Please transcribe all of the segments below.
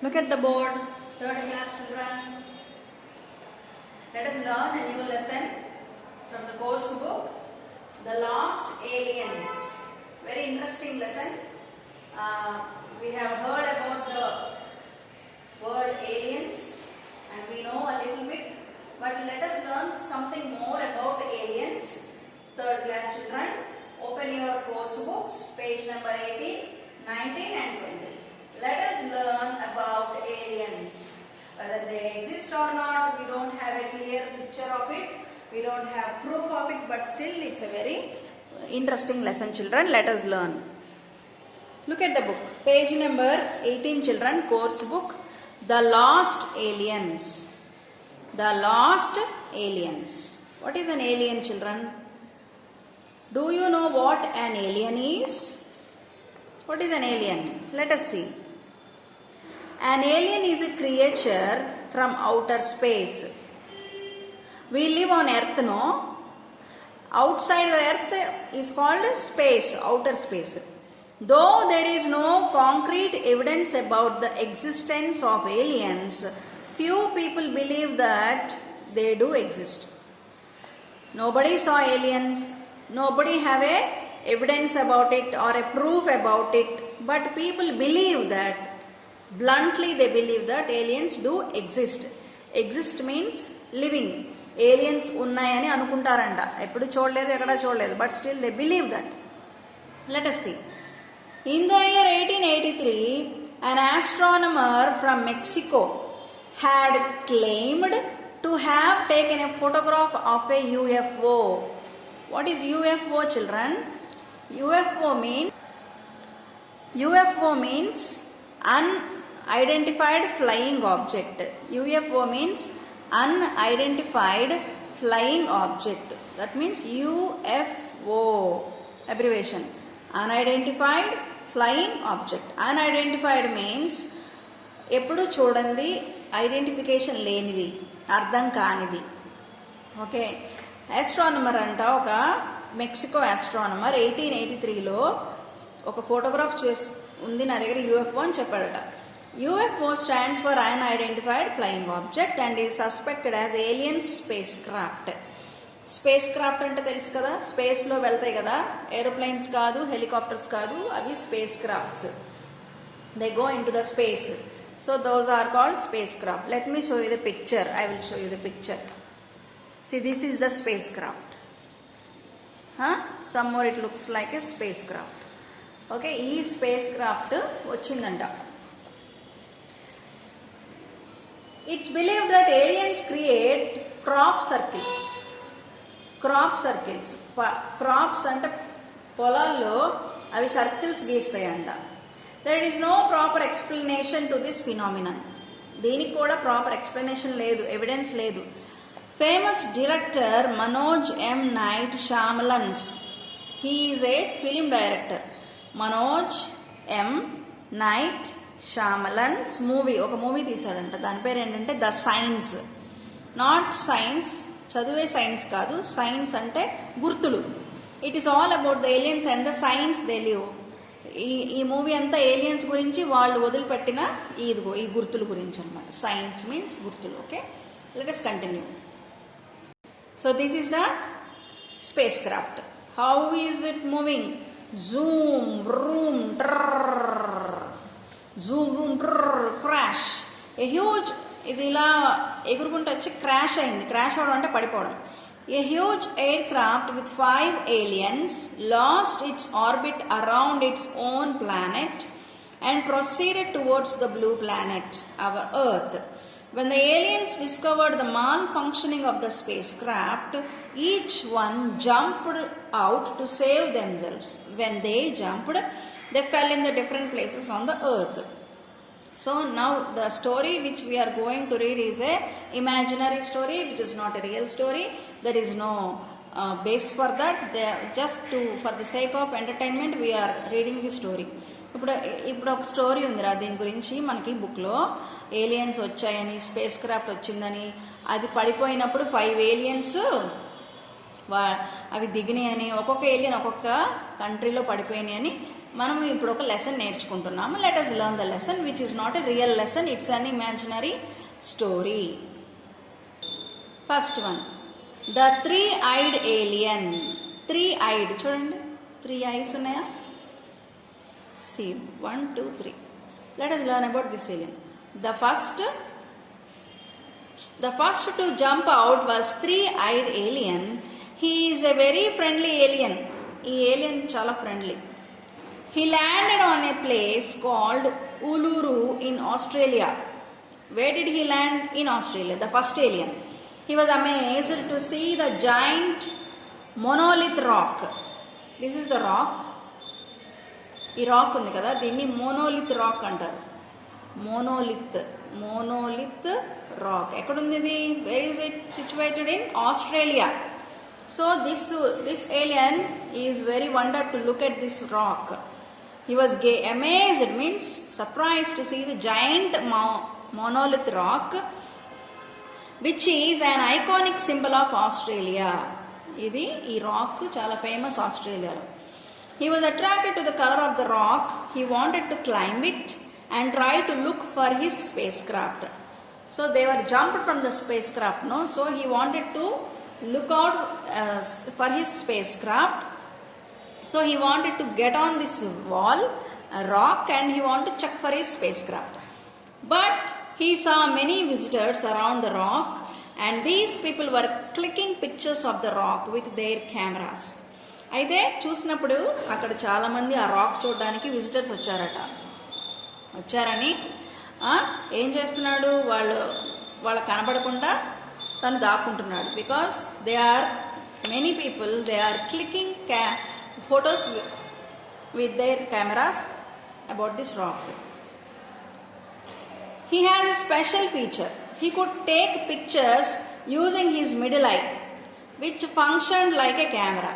Look at the board, third class children. Let us learn a new lesson from the course book, The Lost Aliens. Very interesting lesson. We have heard about the word aliens and we know a little bit, but let us learn something more about aliens. Third class children, open your course books, page number 18, 19 and 20. Let us learn about aliens. Whether they exist or not, we don't have a clear picture of it. We don't have proof of it, but still it's a very interesting lesson, children. Let us learn. Look at the book. Page number 18, children. Course book. The Lost Aliens. The Lost Aliens. What is an alien, children? Do you know what an alien is? What is an alien? Let us see. An alien is a creature from outer space. We live on earth, no? Outside the earth is called space, outer space. Though there is no concrete evidence about the existence of aliens, few people believe that they do exist. Nobody saw aliens, nobody have a evidence about it or a proof about it, but people believe that. Bluntly they believe that aliens do exist. Exist means living. Aliens unnayani anukuntaranta. Eppudu chodaledu ekkada chodaledu, but still they believe that. Let us see. In the year 1883, an astronomer from Mexico had claimed to have taken a photograph of a UFO. What is UFO, children? UFO means unidentified flying object. UFO means unidentified flying object. That means UFO abbreviation. Unidentified flying object. Unidentified means ఎప్పుడు చూడండి identification లేనిది, అర్థం కానిది. Okay, astronomer అంట, ఒక Mexico astronomer 1883లో ఒక photograph ఉంది నా దగ్గర యూఎఫ్ఓ అని చెప్పాడట. UFO stands for unidentified flying object and is suspected as alien spacecraft. Space craft అంటే తెలుసు కదా, స్పేస్లో వెళ్తాయి కదా, ఏరోప్లైన్స్ కాదు, హెలికాప్టర్స్ కాదు, అవి space crafts. They go into the space. So those are called space craft. Let me show you the picture. I will show you the picture. See, this is the spacecraft. Somewhere it looks like a spacecraft. Okay, ఈ spacecraft వచ్చిందంట. It's believed that aliens create crop circles. Crops అంటే పొలాల్లో అవి circles గీస్తాయంట. There is no proper explanation to this phenomenon. దీనికి కూడా proper explanation లేదు, evidence లేదు. Famous director Manoj M. Night Shyamalan's. He is a film director. Manoj M. Night Shyamalan's movie, ఒక movie తీశాడంట. దాని పేరు ఏంటంటే ద సైన్స్. నాట్ సైన్స్, చదివే science కాదు, సైన్స్ అంటే గుర్తులు. It is all about the aliens and the science they live. ఈ movie అంతా ఏలియన్స్ గురించి, వాళ్ళు వదిలిపెట్టిన ఇదిగో ఈ గుర్తుల గురించి అన్నమాట. సైన్స్ మీన్స్ గుర్తులు. Okay, let us continue. So this is the spacecraft. How is it moving? Zoom, vroom, trrr. Zoom, vroom, trrr, crash. A huge, ఇది ఇలా ఎగురుకుంటూ వచ్చి క్రాష్ అయింది. క్రాష్ అవడం అంటే పడిపోవడం. A huge aircraft with 5 aliens lost its orbit around its own planet and proceeded towards the blue planet, our Earth. When the aliens discovered the malfunctioning of the spacecraft, each one jumped out to save themselves. When they jumped, they fell in the different places on the earth. So now the story which we are going to read is a imaginary story, which is not a real story. There is no base for that. Just for the sake of entertainment, we are reading the story. ఇప్పుడు ఒక story ఉందిరా దీని గురించి మనకి బుక్లో. Aliens వచ్చాయని, space craft వచ్చిందని, అది పడిపోయినప్పుడు 5 ఏలియన్స్ అవి దిగినాయని, ఒక్కొక్క ఏలియన్ ఒక్కొక్క కంట్రీలో పడిపోయినాయని మనం ఇప్పుడు ఒక లెసన్ నేర్చుకుంటున్నాము. Let us learn the lesson which is not a real lesson, it's an imaginary story. First one, the three-eyed alien. Three-eyed, చూడండి, 3 eyes ఉన్నాయా? See, 1, 2, 3. Let us learn about this alien. The first to jump out was three-eyed alien. He is a very friendly alien. ఈ alien చాలా friendly. He landed on a place called Uluru in Australia. Where did he land? In Australia, the first alien. He was amazed to see the giant monolith rock. This is a rock. ఈ rock ఉంది కదా, దీన్ని monolith rock అంటారు. Monolith rock ఎక్కడుంది ఇది? Where is it situated? In Australia. So this alien is very wonder to look at this rock. He was amazed, means surprised, to see the giant monolith rock, which is an iconic symbol of Australia. ఇది ఈ rock చాలా famous ఆస్ట్రేలియాలో. He was attracted to the color of the rock. He wanted to climb it and try to look for his spacecraft. So they were jumped from the spacecraft, no? So he wanted to look out for his spacecraft. So he wanted to get on this wall, a rock, and he wanted to check for his spacecraft. But he saw many visitors around the rock, and these people were clicking pictures of the rock with their cameras. అయితే చూసినప్పుడు అక్కడ చాలామంది ఆ rock చూడడానికి visitors వచ్చారని ఏం చేస్తున్నాడు, వాళ్ళ కనబడకుండా తను దాక్కుంటున్నాడు. Because they are many people, they are clicking photos with their cameras about this rock. He has a special feature. He could take pictures using his middle eye, which functioned like a camera.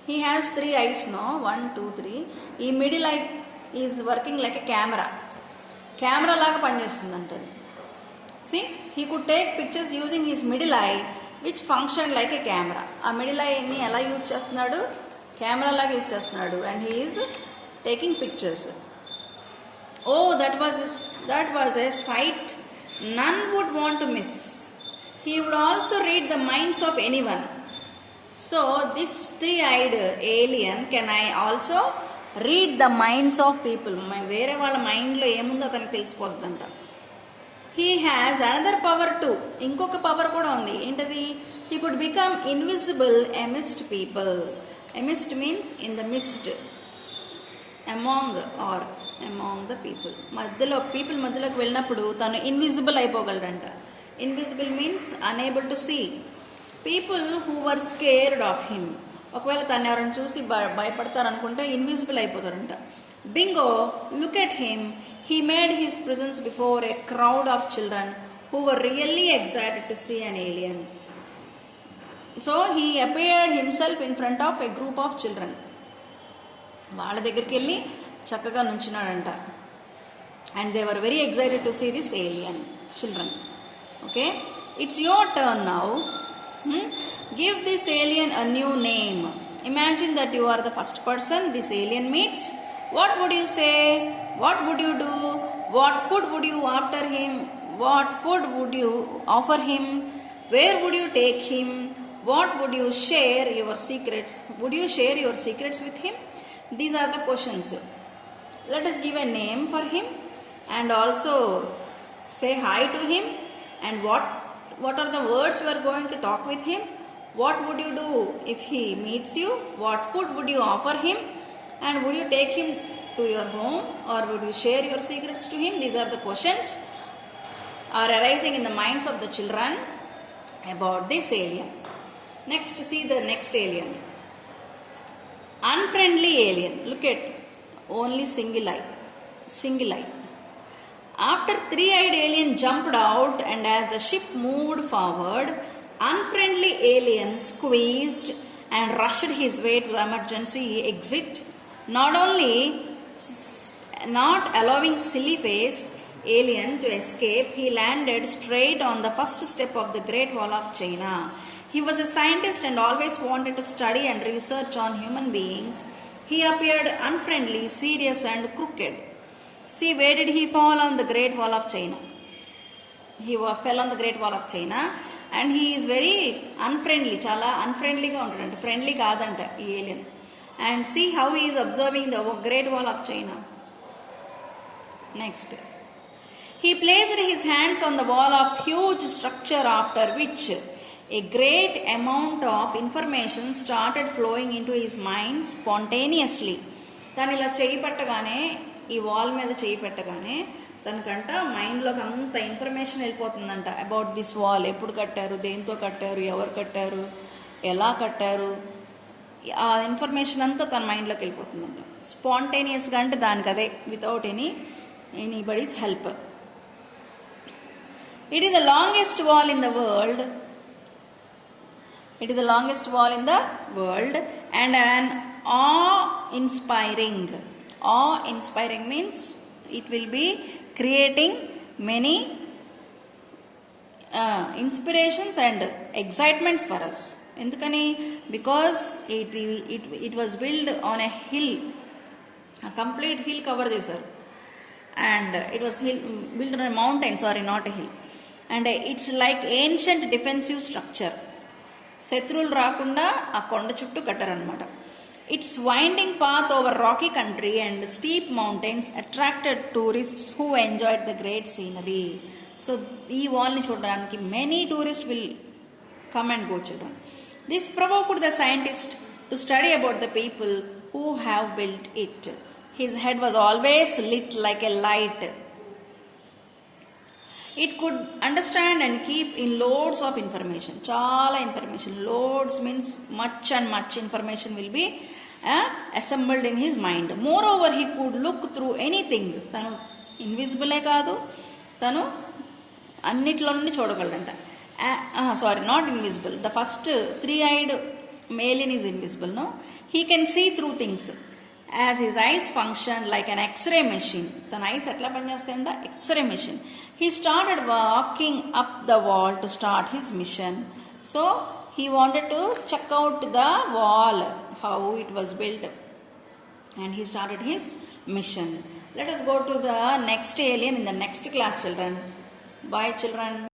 He has 3 eyes, no? 1, 2, 3. ఈ middle eye is working like a camera. Camera లాగా పనిచేస్తుందంటది. See, he could take pictures using his middle eye, which functioned like a camera. ఆ middle eye ని ఎలా use చేస్తున్నాడు? Camera లాగా use చేస్తున్నాడు. And he is taking pictures. Oh that was a sight none would want to miss. He would also read the minds of anyone. So this three eyed alien can I also read the minds of people. వేరే వాళ్ళ మైండ్లో ఏముందో అతనికి తెలిసిపోతుందంట. He has another power too. ఇంకొక power కూడా ఉంది. ఏంటది? He could become invisible amidst people. Amidst means in the midst, among the people. People మధ్యలోకి వెళ్ళినప్పుడు తను ఇన్విజిబుల్ అయిపోగలడంట. Invisible means unable to see. People who were scared of him. ఒకవేళ తను ఎవరైనా చూసి భయపడతారనుకుంటే ఇన్విజిబుల్ అయిపోతారంట. Bingo, look at him. He made his presence before a crowd of children who were really excited to see an alien. So he appeared himself in front of a group of children. వాళ్ళ దగ్గరికి వెళ్ళి చక్కగా నుంచున్నాడంట. And they were very excited to see this alien children. Okay, it's your turn now. Give this alien a new name. Imagine that you are the first person this alien meets. What would you say? What would you do? What food would you offer him? Where would you take him? What would you share your secrets? Would you share your secrets with him? These are the questions. Let us give a name for him and also say hi to him. And what are the words you are going to talk with him? What would you do if he meets you? What food would you offer him? And would you take him to your home or would you share your secrets to him? These are the questions are arising in the minds of the children about this alien. Next, see the next alien. Unfriendly alien. Look at only single eye. After three-eyed alien jumped out, and as the ship moved forward, unfriendly alien squeezed and rushed his way to the emergency exit, not allowing silly face alien to escape. He landed straight on the first step of the Great Wall of China. He was a scientist and always wanted to study and research on human beings He appeared unfriendly, serious and crooked. See, where did he fall? On the Great Wall of China. Fell on the Great Wall of China, and he is very unfriendly. Chala unfriendly ga untadanta, friendly kaadanta ee alien. And see how he is observing the Great Wall of China. Next, he placed his hands on the wall of huge structure, after which a great amount of information started flowing into his mind spontaneously. తను ఇలా చేయి పట్టగానే, ఈ wall మీద చేయి పెట్టగానే తనకంట మైండ్లోకి అంత information వెళ్ళిపోతుందంట about this wall. ఎప్పుడు కట్టారు, దేంతో కట్టారు, ఎవరు కట్టారు, ఎలా కట్టారు, ఆ ఇన్ఫర్మేషన్ అంతా తన మైండ్లోకి వెళ్ళిపోతుందంట స్పాంటేనియస్గా. అంటే దానికి అదే without anybody's help. It is the longest wall in the world. It is the longest wall in the world and an awe-inspiring. Awe-inspiring means it will be creating many inspirations and excitements for us. Endukani? Because it was built on a hill, a complete hill cover chesaru, and it was built on a mountain. Sorry, not a hill. And it's like ancient defensive structure. శత్రువులు రాకుండా ఆ కొండ చుట్టూ కట్టారనమాట. It's winding path over rocky country and steep mountains attracted tourists who enjoyed the great scenery. So ఈ వాల్ని చూడడానికి many tourist will come and go, children. This provoked the scientist to study about the people who have built it. His head was always lit like a light. It could understand and keep in loads of information. Chala information. Loads means much and much information will be assembled in his mind. Moreover, he could look through anything. Tanu invisible kaadu, tanu annitlo nundi chodagaladanta. Sorry, not invisible. The first three-eyed alien is invisible, no? He can see through things. As his eyes function like an X-ray machine. Than eyes etla panchestanda X-ray machine. He started walking up the wall to start his mission. So he wanted to check out the wall, how it was built, and he started his mission. Let us go to the next alien in the next class, children. Bye, children.